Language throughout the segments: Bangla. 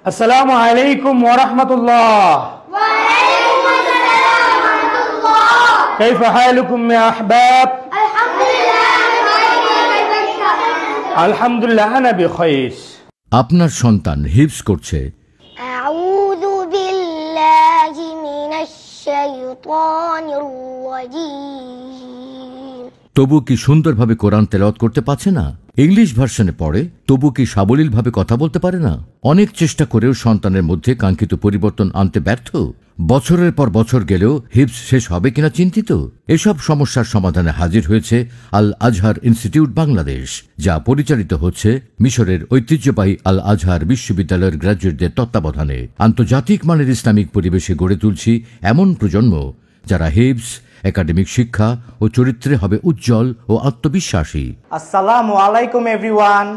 আসসালামু আলাইকুম ওয়া রাহমাতুল্লাহ। وعليكم السلام ورحمة الله. كيف حالكم يا أحباب؟ الحمد لله بخير. الحمد لله أنا بخير. আপনার সন্তান হিফজ করছে। أعوذ بالله من الشيطان الرجيم. তবু কি সুন্দরভাবে কোরআন তেলাওয়াত করতে পারছে না? ইংলিশ ভার্সনে পড়ে, তবু কি সাবলীলভাবে কথা বলতে পারে না? অনেক চেষ্টা করেও সন্তানের মধ্যে কাঙ্ক্ষিত পরিবর্তন আনতে ব্যর্থ। বছরের পর বছর গেলেও হিফজ শেষ হবে কিনা চিন্তিত। এসব সমস্যার সমাধানে হাজির হয়েছে আল আজহার ইনস্টিটিউট বাংলাদেশ, যা পরিচালিত হচ্ছে মিশরের ঐতিহ্যবাহী আল আজহার বিশ্ববিদ্যালয়ের গ্র্যাজুয়েটদের তত্ত্বাবধানে। আন্তর্জাতিক মানের ইসলামিক পরিবেশে গড়ে তুলছি এমন প্রজন্ম যারা হিফজ, একাডেমিক শিক্ষা ও চরিত্রে হবে উজ্জ্বল ও আত্মবিশ্বাসী। আসসালামু আলাইকুম এভরিওয়ান।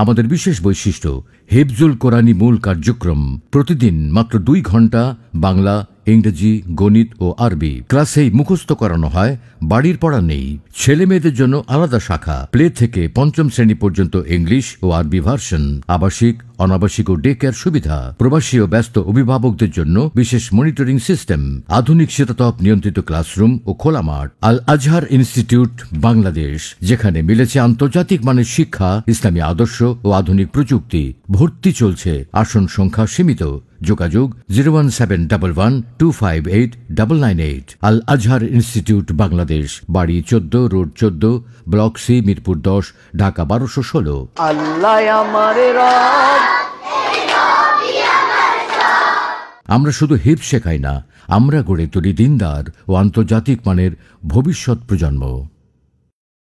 আমাদের বিশেষ বৈশিষ্ট্য হিফজুল কোরআনী মূল কার্যক্রম। প্রতিদিন মাত্র 2 ঘন্টা বাংলা, ইংরেজি, গণিত ও আরবি ক্লাসেই মুখস্থ করানো হয়। বাড়ির পড়া নেই। ছেলে মেয়েদের জন্য আলাদা শাখা, প্লে থেকে 5ম শ্রেণী পর্যন্ত ইংলিশ ও আরবি ভার্সন, আবাসিক, অনাবাসিক ও ডে কেয়ার সুবিধা, প্রবাসী ও ব্যস্ত অভিভাবকদের জন্য বিশেষ মনিটরিং সিস্টেম, আধুনিক শীতাতপ নিয়ন্ত্রিত ক্লাসরুম ও খোলা মাঠ। আল আজহার ইনস্টিটিউট বাংলাদেশ, যেখানে মিলেছে আন্তর্জাতিক মানের শিক্ষা, ইসলামী আদর্শ ও আধুনিক প্রযুক্তি। ভর্তি চলছে। আসন সংখ্যা সীমিত। যোগাযোগ 01711258998। আল আজহার ইনস্টিটিউট বাংলাদেশ, বাড়ি 14, road 14, block C, Mirpur 10, Dhaka 1216। আল্লাহ আমার রব। আমরা শুধু হিফজ শেখাই না, আমরা গড়ে তুলি দিনদার ও আন্তর্জাতিক মানের ভবিষ্যৎ প্রজন্ম।